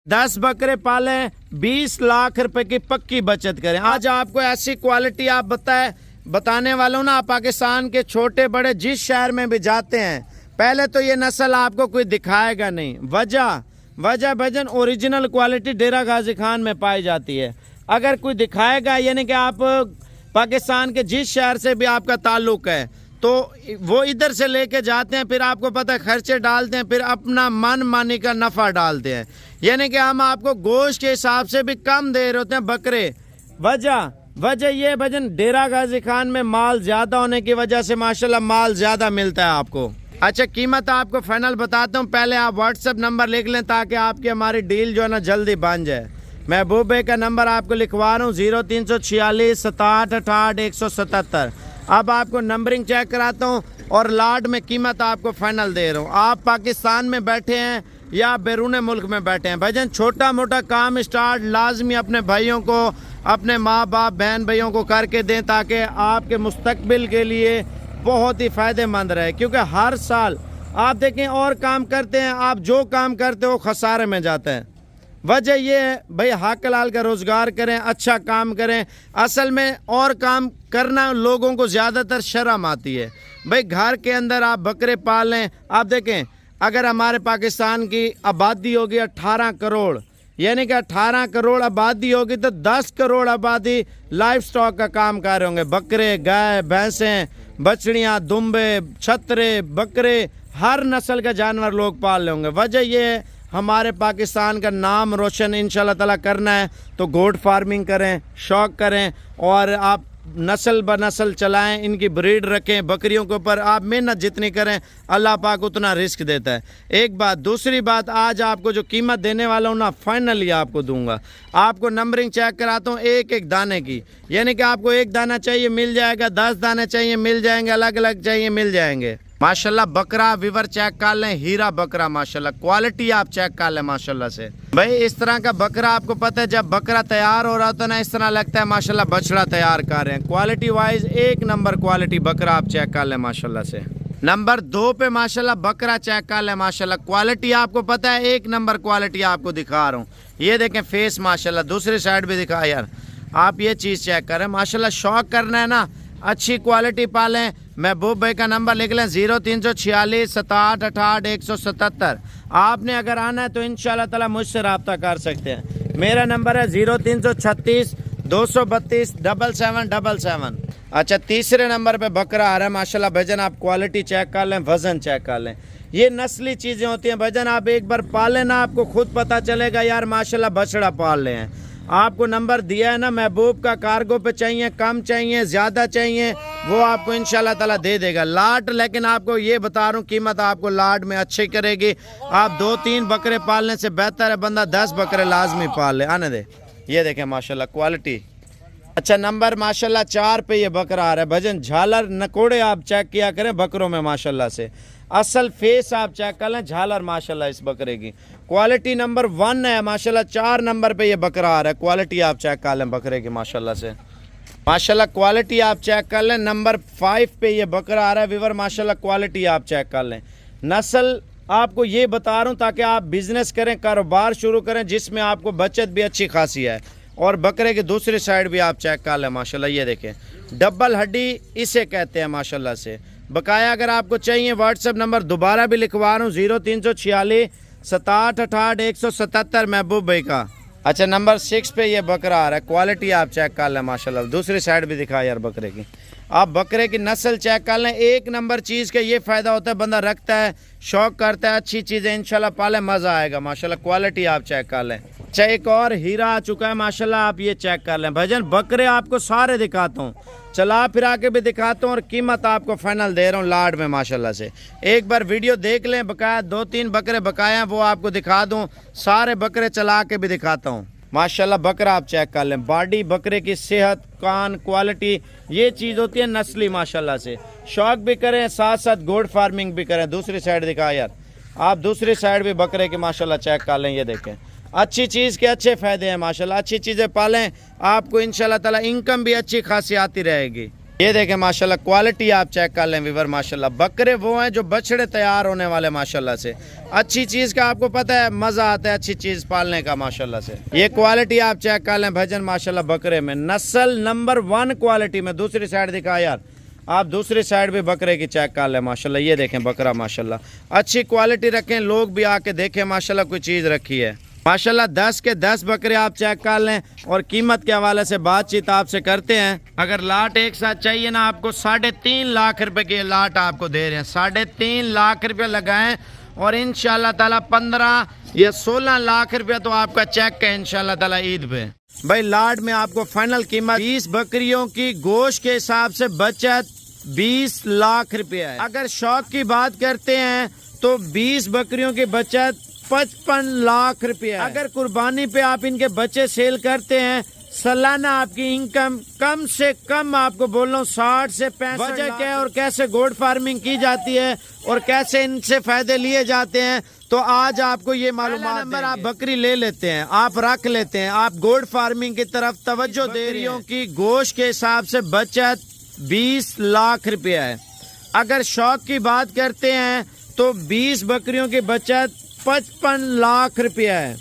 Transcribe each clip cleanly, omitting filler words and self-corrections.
10 बकरे पालें, 20 लाख रुपए की पक्की बचत करें। आज आपको ऐसी क्वालिटी आप बताने वाला हूं ना, आप पाकिस्तान के छोटे बड़े जिस शहर में भी जाते हैं, पहले तो ये नस्ल आपको कोई दिखाएगा नहीं। वजह भजन ओरिजिनल क्वालिटी डेरा गाजी खान में पाई जाती है। अगर कोई दिखाएगा, यानी कि आप पाकिस्तान के जिस शहर से भी आपका ताल्लुक है, तो वो इधर से लेके जाते हैं, फिर आपको पता है खर्चे डालते हैं, फिर अपना मन मानी का नफ़ा डालते हैं। यानी कि हम आपको गोश्त के हिसाब से भी कम दे रहे होते हैं बकरे। वजह ये भजन डेरा गाजी खान में माल ज़्यादा होने की वजह से माशाल्लाह माल ज़्यादा मिलता है आपको। अच्छा, कीमत आपको फाइनल बताता हूँ, पहले आप व्हाट्सएप नंबर लिख लें ताकि आपकी हमारी डील जो है ना जल्दी बन जाए। महबूब भाई का नंबर आपको लिखवा रहा हूँ 0346 67 68 177। अब आपको नंबरिंग चेक कराता हूँ और लाड में कीमत आपको फाइनल दे रहा हूँ। आप पाकिस्तान में बैठे हैं या बैरून मुल्क में बैठे हैं, भजन छोटा मोटा काम स्टार्ट लाजमी अपने भाइयों को, अपने माँ बाप बहन भाइयों को करके दें ताकि आपके मुस्तकबिल के लिए बहुत ही फ़ायदेमंद रहे। क्योंकि हर साल आप देखें और काम करते हैं, आप जो काम करते हो खसारे में जाते हैं। वजह ये है भाई, हक हलाल का रोज़गार करें, अच्छा काम करें। असल में और काम करना लोगों को ज़्यादातर शर्म आती है। भाई घर के अंदर आप बकरे पाल लें। आप देखें, अगर हमारे पाकिस्तान की आबादी होगी 18 करोड़, यानी कि 18 करोड़ आबादी होगी तो 10 करोड़ आबादी लाइफ स्टॉक का काम कर रहे होंगे। बकरे, गाय, भैंसें, बछड़ियाँ, दुम्बे, छतरे, बकरे, हर नस्ल का जानवर लोग पाल रहे होंगे। वजह ये है हमारे पाकिस्तान का नाम रोशन इंशाल्लाह ताला करना है तो गोट फार्मिंग करें, शौक करें और आप नस्ल ब नस्ल चलाएं, इनकी ब्रीड रखें। बकरियों के ऊपर आप मेहनत जितनी करें अल्लाह पाक उतना रिस्क देता है। एक बात। दूसरी बात, आज आपको जो कीमत देने वाला हूँ ना फाइनली आपको दूंगा। आपको नंबरिंग चेक कराता हूँ एक एक दाने की, यानी कि आपको एक दाना चाहिए मिल जाएगा, 10 दाने चाहिए मिल जाएंगे, अलग अलग चाहिए मिल जाएंगे। माशाल्लाह बकरा विवर चेक कर लें, हीरा बकरा माशाल्लाह, क्वालिटी आप चेक कर लें माशाल्लाह से। भाई इस तरह का बकरा आपको पता है, जब बकरा तैयार हो रहा होता है ना, इस तरह लगता है माशाल्लाह बछड़ा तैयार कर रहे हैं। क्वालिटी वाइज एक नंबर क्वालिटी बकरा आप चेक कर लें माशाल्लाह से। नंबर 2 पे माशाल्लाह बकरा चेक कर लें माशाल्लाह, क्वालिटी आपको पता है एक नंबर क्वालिटी आपको दिखा रहा हूँ। ये देखें फेस माशाल्लाह, दूसरी साइड भी दिखा यार, आप ये चीज़ चेक करें माशाल्लाह। शौक करना है ना, अच्छी क्वालिटी पालें। महबूब भाई का नंबर लिख लें 0346 67 68 177। आपने अगर आना है तो इंशाल्लाह ताला मुझसे रब्ता कर सकते हैं। मेरा नंबर है 0336 232 7777। अच्छा, तीसरे नंबर पे बकरा आ रहा है माशाल्लाह। भजन आप क्वालिटी चेक कर लें, वज़न चेक कर लें। ये नस्ली चीज़ें होती हैं भजन, आप एक बार पालें ना आपको खुद पता चलेगा यार माशाल्लाह बछड़ा पाल रहे हैं। आपको नंबर दिया है ना महबूब का, कार्गो पे चाहिए, कम चाहिए, ज़्यादा चाहिए, वो आपको इंशाल्लाह ताला दे देगा। लाट, लेकिन आपको ये बता रहा हूँ कीमत आपको लाट में अच्छी करेगी। आप 2-3 बकरे पालने से बेहतर है बंदा 10 बकरे लाजमी पाल ले। आने दे, ये देखें माशाल्लाह क्वालिटी। अच्छा, नंबर माशाल्लाह 4 पे ये बकरा आ रहा है भजन। झालर नकोड़े आप चेक किया करें बकरों में माशाल्लाह से, असल फेस आप चेक कर लें, झालर माशाल्लाह इस बकरे की क्वालिटी नंबर 1 है माशाल्लाह। 4 नंबर पे ये बकरा आ रहा है, क्वालिटी आप चेक कर लें बकरे की माशाल्लाह से। माशाल्लाह क्वालिटी आप चेक कर लें। नंबर 5 पे ये बकरा आ रहा है विवर माशाल्लाह, क्वालिटी आप चेक कर लें। नस्ल आपको ये बता रहा हूँ ताकि आप बिजनेस करें, कारोबार शुरू करें जिसमें आपको बचत भी अच्छी खासी है। और बकरे की दूसरी साइड भी आप चेक कर लें माशाल्लाह, ये देखें डबल हड्डी इसे कहते हैं माशाल्लाह से। बकाया अगर आपको चाहिए व्हाट्सएप नंबर दोबारा भी लिखवा रहा हूँ 0346 67 68 177 महबूब भाई का। अच्छा, नंबर 6 पे ये बकरा आ रहा है, क्वालिटी आप चेक कर लें माशाल्लाह। दूसरी साइड भी दिखा यार बकरे की, आप बकरे की नस्ल चेक कर लें। एक नंबर चीज़ का ये फ़ायदा होता है, बंदा रखता है, शौक करता है, अच्छी चीज़ें इंशाल्लाह पाले, मज़ा आएगा माशाल्लाह। क्वालिटी आप चेक कर लें। अच्छा, एक और हीरा आ चुका है माशाल्लाह, आप ये चेक कर लें भजन। बकरे आपको सारे दिखाता हूँ, चला फिरा के भी दिखाता हूँ और कीमत आपको फाइनल दे रहा हूँ लाड में माशाल्लाह से। एक बार वीडियो देख लें, बकाया 2-3 बकरे बकाया हैं वो आपको दिखा दूँ, सारे बकरे चला के भी दिखाता हूँ माशाल्लाह। बकरा आप चेक कर लें, बॉडी बकरे की, सेहत, कान, क्वालिटी, ये चीज़ होती है नस्ली माशाल्लाह से। शौक भी करें साथ साथ गोट फार्मिंग भी करें। दूसरी साइड दिखा यार, आप दूसरी साइड भी बकरे की माशाल्लाह चेक कर लें, ये देखें अच्छी चीज़ के अच्छे फ़ायदे हैं माशाल्लाह। अच्छी चीज़ें पालें, आपको इंशाल्लाह ताला इनकम भी अच्छी खासी आती रहेगी। یہ دیکھیں ماشاءاللہ کوالٹی آپ چیک کر لیں ویور ماشاءاللہ. بکرے وہ ہیں جو بچڑے تیار ہونے والے ماشاءاللہ سے. اچھی چیز کا آپ کو پتہ ہے مزہ آتا ہے اچھی چیز پالنے کا ماشاءاللہ سے. یہ کوالٹی آپ چیک کر لیں بھجن ماشاءاللہ بکرے میں نسل نمبر 1 کوالٹی میں. دوسری سائیڈ دکھا یار, آپ دوسری سائیڈ بھی بکرے کی چیک کر لیں ماشاءاللہ. یہ دیکھیں بکرا ماشاءاللہ اچھی کوالٹی رکھیں, لوگ بھی آ کے دیکھیں ماشاءاللہ کوئی چیز رکھی ہے ماشاءاللہ. 10 کے 10 بکرے آپ چیک کر لیں اور قیمت کے حوالے سے بات چیت آپ سے کرتے ہیں. اگر لاٹ ایک ساتھ چاہیے نا آپ کو 3.5 لاکھ روپے کی لاٹ آپ کو دے رہے ہیں. 3.5 لاکھ روپے لگائیں اور انشاءاللہ تعالی 15 یا 16 لاکھ روپے تو آپ کا چیک ہے انشاءاللہ تعالی عید پہ. بھائی لاٹ میں آپ کو فائنل قیمت 20 بکریوں کی گوشت کے حساب سے بچت 20 لاکھ روپے ہے. اگر شوق کی بات کرتے ہیں تو 20 بکریوں کی بچت 55 لاکھ روپے. اگر قربانی پہ آپ ان کے بچے سیل کرتے ہیں سالانہ آپ کی انکم کم سے کم آپ کو بول رہا ہوں 60 سے 65. وجہ کیا ہے اور کیسے گوٹ فارمنگ کی جاتی ہے اور کیسے ان سے فائدے لیے جاتے ہیں تو آج آپ کو یہ معلومات نمبر آپ بکری لے لیتے ہیں, آپ رکھ لیتے ہیں, آپ گوٹ فارمنگ کی طرف توجہ دے رہی ہوں کی گوشت کے حساب سے بچت 20 لاکھ روپے ہے. اگر شوق کی بات کرتے ہیں تو 20 بکریوں کی بچت 55 لاکھ روپے ہے.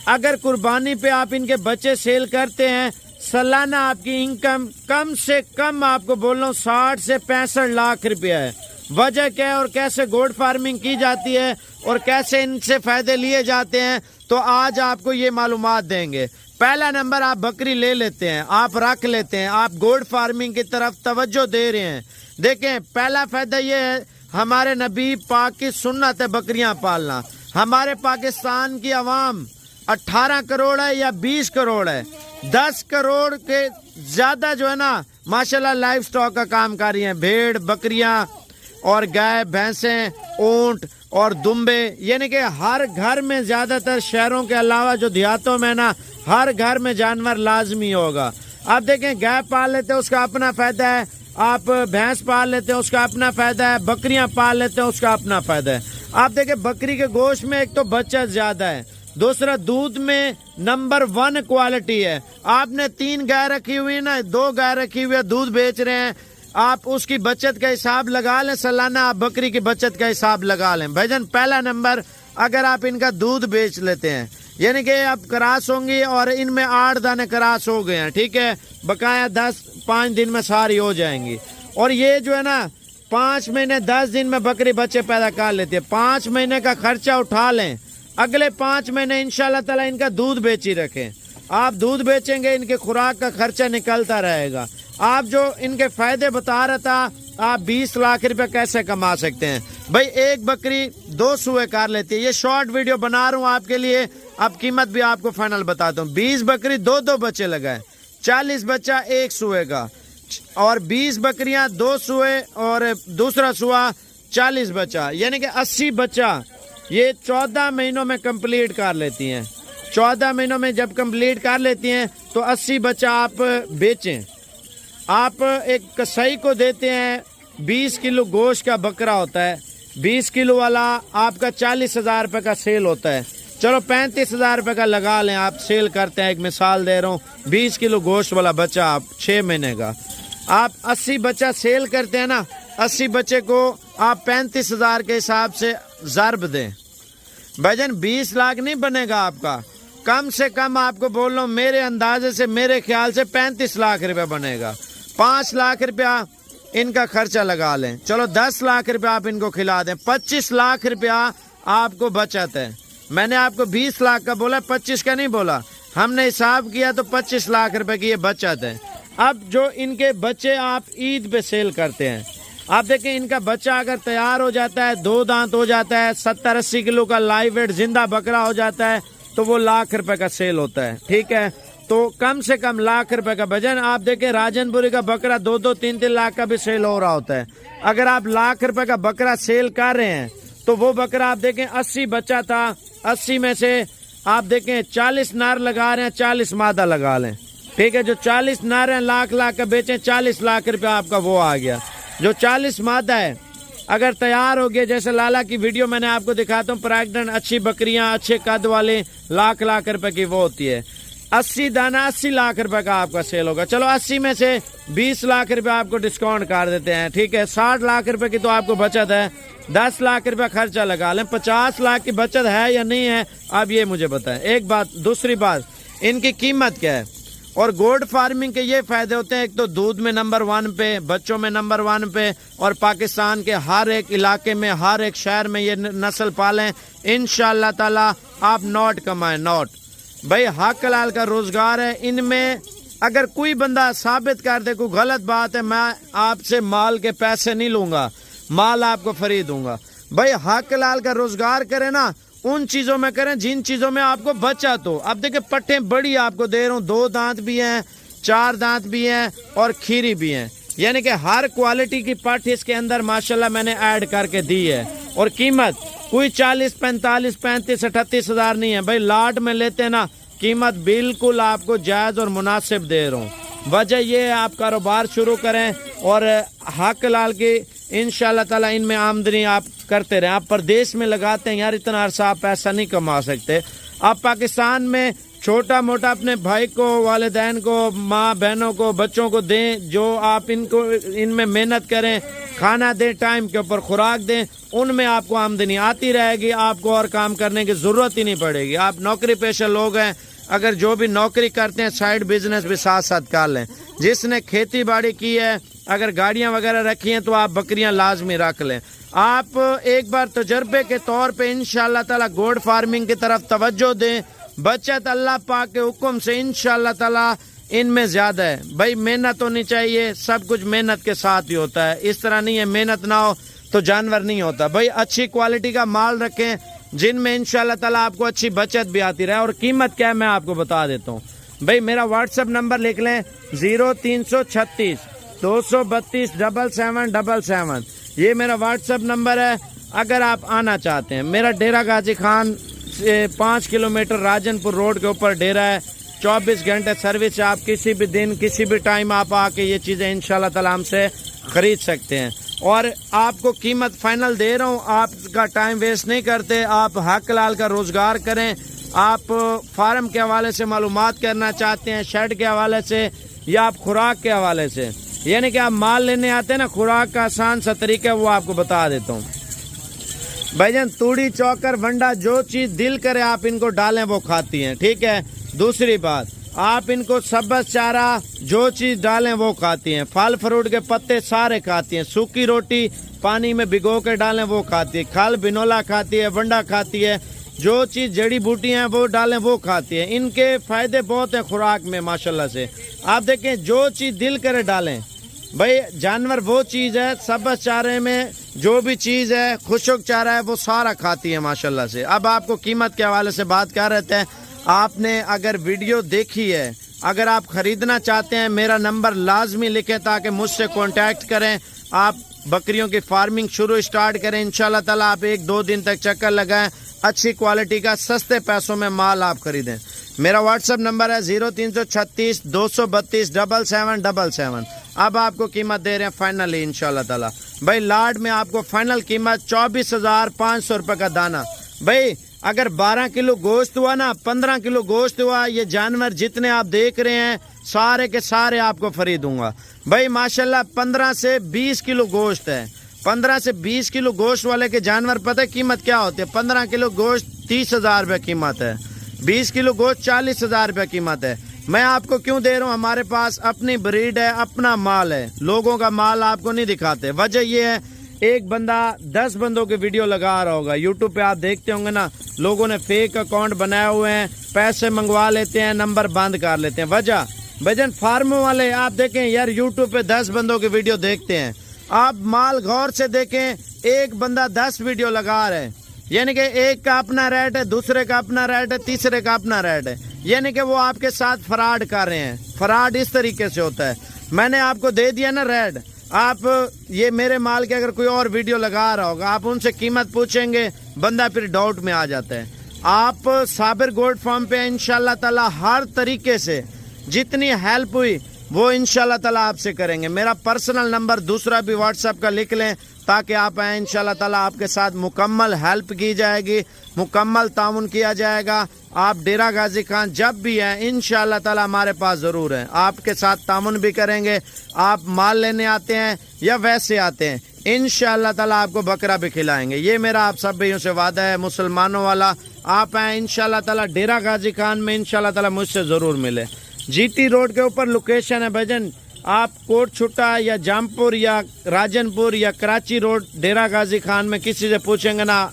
اگر قربانی پہ آپ ان کے بچے سیل کرتے ہیں سالانہ آپ کی انکم کم سے کم آپ کو بول رہا ہوں 60 سے 65 لاکھ روپے ہے. وجہ کیا ہے اور کیسے گوٹ فارمنگ کی جاتی ہے اور کیسے ان سے فائدے لیے جاتے ہیں تو آج آپ کو یہ معلومات دیں گے. پہلا نمبر آپ بکری لے لیتے ہیں, آپ رکھ لیتے ہیں, آپ گوٹ فارمنگ کی طرف توجہ دے رہے ہیں. دیکھیں پہلا فائدہ یہ ہے ہمارے نبی پاک کی سنت ہے بکریاں پالنا. ہمارے پاکستان کی عوام 18 کروڑ ہے یا 20 کروڑ ہے, 10 کروڑ کے زیادہ جو ہے نا ماشاءاللہ لائف سٹاک کا کام کر رہی ہیں. بھیڑ بکریاں اور گائے بھینسیں اونٹ اور دمبے, یعنی کہ ہر گھر میں زیادہ تر شہروں کے علاوہ جو دیہاتوں میں نا ہر گھر میں جانور لازمی ہوگا. آپ دیکھیں گائے پال لیتے ہیں اس کا اپنا فائدہ ہے, آپ بھینس پال لیتے ہیں اس کا اپنا فائدہ ہے, بکریاں پال لیتے ہیں اس کا اپنا فائدہ ہے. آپ دیکھیں بکری کے گوشت میں ایک تو بچت زیادہ ہے, دوسرا دودھ میں نمبر 1 کوالٹی ہے. آپ نے 3 گائے رکھی ہوئی نا 2 گائے رکھی ہوئی ہے دودھ بیچ رہے ہیں, آپ اس کی بچت کا حساب لگا لیں سالانہ آپ بکری کی بچت کا حساب لگا لیں. بھائیجان پہلا نمبر اگر آپ ان کا دودھ بیچ لیتے ہیں یعنی کہ اب کراس ہوں گی اور ان میں 8 دانے کراس ہو گئے ہیں, ٹھیک ہے, بقایا 5 دن میں ساری ہو جائیں گی. اور یہ جو ہے نا 5 مہینے 10 دن میں بکری بچے پیدا کر لیتے ہیں. 5 مہینے کا خرچہ اٹھا لیں, اگلے 5 مہینے انشاءاللہ تعالی ان کا دودھ بیچی رکھیں. آپ دودھ بیچیں گے ان کے خوراک کا خرچہ نکلتا رہے گا. آپ جو ان کے فائدے بتا رہا تھا آپ 20 لاکھ روپے کیسے کما سکتے ہیں. بھائی ایک بکری 2 سوئے کر لیتی ہے. یہ شارٹ ویڈیو بنا رہا ہوں آپ کے لیے, اب قیمت بھی آپ کو فائنل بتاتا ہوں. 20 بکری 2 بچے لگائے 40 بچہ 1 سوئے کا, اور 20 بکریاں 2 سوئے اور دوسرا سوا 40 بچہ, یعنی کہ 80 بچہ یہ 14 مہینوں میں کمپلیٹ کر لیتی ہیں. 14 مہینوں میں جب کمپلیٹ کر لیتی ہیں تو 80 بچہ آپ بیچیں. آپ ایک کسائی کو دیتے ہیں 20 کلو گوشت کا بکرا ہوتا ہے, 20 کلو والا آپ کا 40,000 روپے کا سیل ہوتا ہے. چلو 35,000 روپے کا لگا لیں, آپ سیل کرتے ہیں, ایک مثال دے رہا ہوں. 20 کلو گوشت والا بچہ آپ 6 مہینے کا آپ 80 بچہ سیل کرتے ہیں نا, 80 بچے کو آپ 35,000 کے حساب سے ضرب دیں. بھجن 20 لاکھ نہیں بنے گا آپ کا, کم سے کم آپ کو بول رہا ہوں میرے اندازے سے میرے خیال سے 35 لاکھ روپے بنے گا. 5 لاکھ روپیہ ان کا خرچہ لگا لیں, چلو 10 لاکھ روپیہ آپ ان کو کھلا دیں, 25 لاکھ روپیہ آپ کو بچت ہے. میں نے آپ کو 20 لاکھ کا بولا, 25 کا نہیں بولا, ہم نے حساب کیا تو 25 لاکھ روپے کی یہ بچت ہے. اب جو ان کے بچے آپ عید پہ سیل کرتے ہیں, آپ دیکھیں ان کا بچہ اگر تیار ہو جاتا ہے 2 دانت ہو جاتا ہے 70-80 کلو کا لائیو ویٹ زندہ بکرا ہو جاتا ہے تو وہ لاکھ روپے کا سیل ہوتا ہے, ٹھیک ہے. تو کم سے کم لاکھ روپے کا بھجن آپ دیکھیں راجن پوری کا بکرا 2-3 لاکھ کا بھی سیل ہو رہا ہوتا ہے. اگر آپ لاکھ روپے کا بکرا سیل کر رہے ہیں تو وہ بکرا آپ دیکھیں 80 بچہ تھا, 80 میں سے آپ دیکھیں 40 نار لگا رہے ہیں 40 مادہ لگا لیں, ٹھیک ہے. جو 40 نار ہیں لاکھ کا بیچیں 40 لاکھ روپے آپ کا وہ آ گیا. جو 40 مادہ ہے اگر تیار ہو گیا, جیسے لالا کی ویڈیو میں نے آپ کو دکھاتا ہوں, پریگننٹ اچھی بکریاں اچھے قد والے لاکھ روپے کی وہ ہوتی ہے. 80 दाना 80 लाख रुपए का आपका सेल होगा। चलो 80 में से 20 लाख रुपए आपको डिस्काउंट कर देते हैं, ठीक है। 60 लाख रुपए की तो आपको बचत है, 10 लाख रुपए खर्चा लगा लें, 50 लाख की बचत है या नहीं है, आप ये मुझे बताएं। एक बात, दूसरी बात, इनकी कीमत क्या है। और गोट फार्मिंग के ये फायदे होते हैं, एक तो दूध में नंबर 1 पे, बच्चों में नंबर 1 पे, और पाकिस्तान के हर एक इलाके में, हर एक शहर में ये नस्ल पालें, इंशाअल्लाह ताला आप नोट कमाएं, नोट। भाई हक हलाल का रोजगार है इनमें। अगर कोई बंदा साबित कर दे कोई गलत बात है, मैं आपसे माल के पैसे नहीं लूंगा, माल आपको फ्री दूंगा। भाई हक हलाल का रोजगार करें ना, उन चीजों में करें जिन चीजों में आपको बचत हो। अब देखिए पट्टे बड़ी आपको दे रहा हूँ, 2 दांत भी हैं, 4 दांत भी हैं और खीरी भी हैं, यानी कि हर क्वालिटी की पट्ट इसके अंदर माशाल्लाह मैंने ऐड करके दी है। और कीमत कोई 40, 45, 35, 38 हजार नहीं है भाई, लाट में लेते हैं ना, कीमत बिल्कुल आपको जायज और मुनासिब दे रहा हूँ। वजह ये है आप कारोबार शुरू करें और हक लाल की इंशाल्लाह ताला इनमें आमदनी आप करते रहें। आप परदेश में लगाते हैं यार, इतना अरसा आप पैसा नहीं कमा सकते। आप पाकिस्तान में छोटा मोटा अपने भाई को, वालिदैन को, माँ बहनों को, बच्चों को दें, जो आप इनको इनमें मेहनत करें, खाना दें, टाइम के ऊपर खुराक दें, उनमें आपको आमदनी आती रहेगी, आपको और काम करने की ज़रूरत ही नहीं पड़ेगी। आप नौकरी पेशा लोग हैं, अगर जो भी नौकरी करते हैं साइड बिजनेस भी साथ साथ कर लें। जिसने खेती बाड़ी की है, अगर गाड़ियां वगैरह रखी हैं तो आप बकरियां लाजमी रख लें। आप एक बार तजर्बे के तौर पे इंशाअल्लाह ताला गोट फार्मिंग की तरफ तवज्जो दें। बचत अल्लाह पाक के हुक्म से इंशाअल्लाह ताला इनमें ज्यादा है। भाई मेहनत होनी चाहिए, सब कुछ मेहनत के साथ ही होता है। इस तरह नहीं है मेहनत ना हो तो जानवर नहीं होता। भाई अच्छी क्वालिटी का माल रखें जिनमें इंशाअल्लाह ताला आपको अच्छी बचत भी आती रहे। और कीमत क्या है मैं आपको बता देता हूँ। भाई मेरा व्हाट्सएप नंबर लिख लें 0336 232 7777, ये मेरा व्हाट्सएप नंबर है। अगर आप आना चाहते हैं, मेरा डेरा गाजी खान से 5 किलोमीटर राजनपुर रोड के ऊपर डेरा है। 24 घंटे सर्विस, आप किसी भी दिन किसी भी टाइम आप आके ये चीज़ें इंशाल्लाह ताला हमसे खरीद सकते हैं। और आपको कीमत फाइनल दे रहा हूँ, आपका टाइम वेस्ट नहीं करते। आप हक लाल का रोजगार करें। आप फार्म के हवाले से मालूमात करना चाहते हैं, शेड के हवाले से या आप खुराक के हवाले से, यानी कि आप माल लेने आते हैं ना, खुराक का आसान सा तरीका है वो आपको बता देता हूँ। भाईजान तूड़ी चौकर वंडा जो चीज दिल करे आप इनको डालें वो खाती हैं, ठीक है। दूसरी बात, आप इनको सब्ज चारा जो चीज डालें वो खाती हैं। फल फ्रूट के पत्ते सारे खाती हैं। सूखी रोटी पानी में भिगो के डालें वो खाती है। खल बिनोला खाती है, वंडा खाती है। जो चीज जड़ी बूटियां हैं वो डालें वो खाती है। इनके फायदे बहुत हैं खुराक में माशाल्लाह से। आप देखें जो चीज दिल करे डालें। भाई जानवर वो चीज है, सब्ज चारे में जो भी चीज है, खुशक चारा है, वो सारा खाती है माशाल्लाह से। अब आपको कीमत के हवाले से बात कर रहे थे। आपने अगर वीडियो देखी है, अगर आप खरीदना चाहते हैं, मेरा नंबर लाजमी लिखें ताकि मुझसे कांटेक्ट करें। आप बकरियों की फार्मिंग शुरू स्टार्ट करें इंशाल्लाह ताला। आप 1-2 दिन तक चक्कर लगाएं, अच्छी क्वालिटी का सस्ते पैसों में माल आप खरीदें। मेरा व्हाट्सएप नंबर है 0336 232 7777। अब आपको कीमत दे रहे हैं फाइनली इंशाल्लाह ताला। भाई लाड में आपको फाइनल कीमत 24,500 रुपए का दाना। भाई अगर 12 किलो गोश्त हुआ ना, 15 किलो गोश्त हुआ, ये जानवर जितने आप देख रहे हैं सारे के सारे आपको फ्री दूंगा। भाई माशाल्लाह 15 से 20 किलो गोश्त है। 15 से 20 किलो गोश्त वाले के जानवर पता है कीमत क्या होती है? 15 किलो गोश्त 30,000 रुपये कीमत है, 20 किलो गोश्त 40,000 रुपये कीमत है। मैं आपको क्यों दे रहा हूँ, हमारे पास अपनी ब्रीड है, अपना माल है, लोगों का माल आपको नहीं दिखाते। वजह ये है, एक बंदा 10 बंदों के वीडियो लगा रहा होगा, यूट्यूब पे आप देखते होंगे ना, लोगों ने फेक अकाउंट बनाए हुए हैं, पैसे मंगवा लेते हैं, नंबर बंद कर लेते हैं। वजह भजन फार्मों वाले आप देखें यार, यूट्यूब पे 10 बंदों के वीडियो देखते हैं, आप माल गौर से देखें, एक बंदा 10 वीडियो लगा रहे हैं, यानी कि एक का अपना रेट है, दूसरे का अपना रेट है, तीसरे का अपना रेट है, यानी कि वो आपके साथ फ्रॉड कर रहे हैं। फ्रॉड इस तरीके से होता है। मैंने आपको दे दिया ना रेट, आप ये मेरे माल के अगर कोई और वीडियो लगा रहा होगा, आप उनसे कीमत पूछेंगे, बंदा फिर डाउट में आ जाता है। आप साबिर गोल्ड फार्म पे इंशाल्लाह ताला हर तरीके से जितनी हेल्प हुई वो इंशाल्लाह ताला आपसे करेंगे। मेरा पर्सनल नंबर दूसरा भी व्हाट्सएप का लिख लें, تاکہ آپ آئیں انشاءاللہ تعالیٰ آپ کے ساتھ مکمل ہیلپ کی جائے گی, مکمل تعاون کیا جائے گا. آپ ڈیرہ غازی خان جب بھی ہیں انشاءاللہ تعالیٰ ہمارے پاس ضرور ہیں, آپ کے ساتھ تعاون بھی کریں گے. آپ مال لینے آتے ہیں یا ویسے آتے ہیں انشاءاللہ تعالیٰ آپ کو بکرا بھی کھلائیں گے. یہ میرا آپ سب بھائیوں سے وعدہ ہے مسلمانوں والا. آپ آئیں انشاءاللہ تعالیٰ ڈیرہ غازی خان میں انشاءاللہ تعالیٰ مجھ سے ضرور ملے. جی ٹی روڈ کے اوپر لوکیشن ہے بھجن. آپ کوٹ چھٹا یا جامپور یا راجن پور یا کراچی روڈ ڈیرہ غازی خان میں کسی سے پوچھیں گے نا,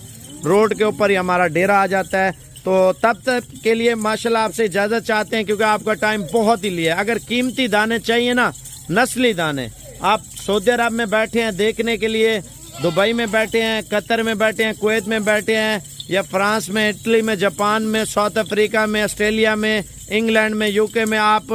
روڈ کے اوپر ہی ہمارا ڈیرہ آ جاتا ہے. تو تب تک کے لیے ماشاءاللہ آپ سے اجازت چاہتے ہیں کیونکہ آپ کا ٹائم بہت ہی لیا. اگر قیمتی دانے چاہیے نا, نسلی دانے, آپ سعودی عرب میں بیٹھے ہیں دیکھنے کے لیے, دبئی میں بیٹھے ہیں, قطر میں بیٹھے ہیں, کویت میں بیٹھے ہیں, یا فرانس میں, اٹلی میں, جاپان میں, ساؤتھ افریقہ میں, آسٹریلیا میں, انگلینڈ میں, یو کے میں, آپ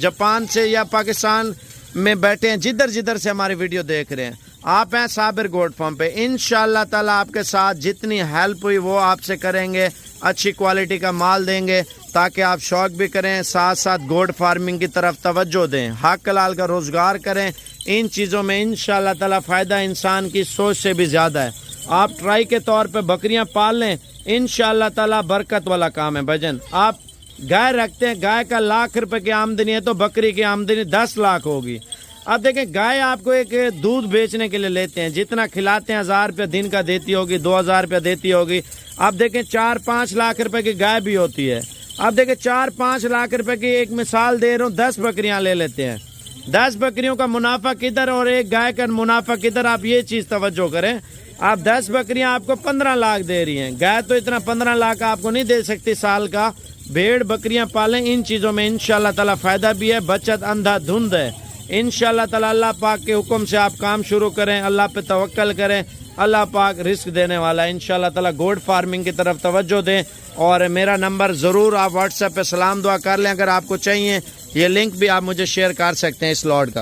جاپان سے یا پاکستان میں بیٹھے ہیں, جدھر جدھر سے ہماری ویڈیو دیکھ رہے ہیں, آپ ہیں صابر گوٹ فارم پہ. انشاءاللہ تعالیٰ آپ کے ساتھ جتنی ہیلپ ہوئی وہ آپ سے کریں گے. اچھی کوالٹی کا مال دیں گے تاکہ آپ شوق بھی کریں, ساتھ ساتھ گوٹ فارمنگ کی طرف توجہ دیں, حق حلال کا روزگار کریں. ان چیزوں میں انشاءاللہ تعالیٰ فائدہ انسان کی سوچ سے بھی زیادہ ہے. آپ ٹرائی کے طور پہ بکریاں پال لیں, انشاءاللہ تعالیٰ برکت والا کام ہے بھجن. آپ گائے رکھتے ہیں, گائے کا 1,00,000 روپے کی آمدنی ہے تو بکری کی آمدنی 10 لاکھ ہوگی. اب دیکھیں گائے آپ کو ایک دودھ بیچنے کے لیے لیتے ہیں, جتنا کھلاتے ہیں 1,000 روپے دن کا دیتی ہوگی, 2,000 روپے دیتی ہوگی. اب دیکھیں 4-5 لاکھ روپے کی گائے بھی ہوتی ہے. اب دیکھیں 4-5 لاکھ روپے کی ایک مثال دے رہا ہوں, 10 بکریاں لے لیتے ہیں. 10 بکریوں کا منافع کدھر اور ایک گائے کا منافع کدھر, آپ یہ چیز توجہ کریں. آپ 10 بکریاں آپ کو 15 لاکھ دے رہی ہیں, گائے تو اتنا 15 لاکھ آپ کو نہیں دے سکتی سال کا. بھیڑ بکریاں پالیں, ان چیزوں میں انشاءاللہ تعالیٰ فائدہ بھی ہے, بچت اندھا دھند ہے. انشاءاللہ تعالیٰ اللہ پاک کے حکم سے آپ کام شروع کریں, اللہ پہ توکل کریں, اللہ پاک رزق دینے والا ہے. انشاءاللہ تعالیٰ گوٹ فارمنگ کی طرف توجہ دیں. اور میرا نمبر ضرور آپ واٹس ایپ پہ سلام دعا کر لیں اگر آپ کو چاہیے. یہ لنک بھی آپ مجھے شیئر کر سکتے ہیں اس لاٹ کا.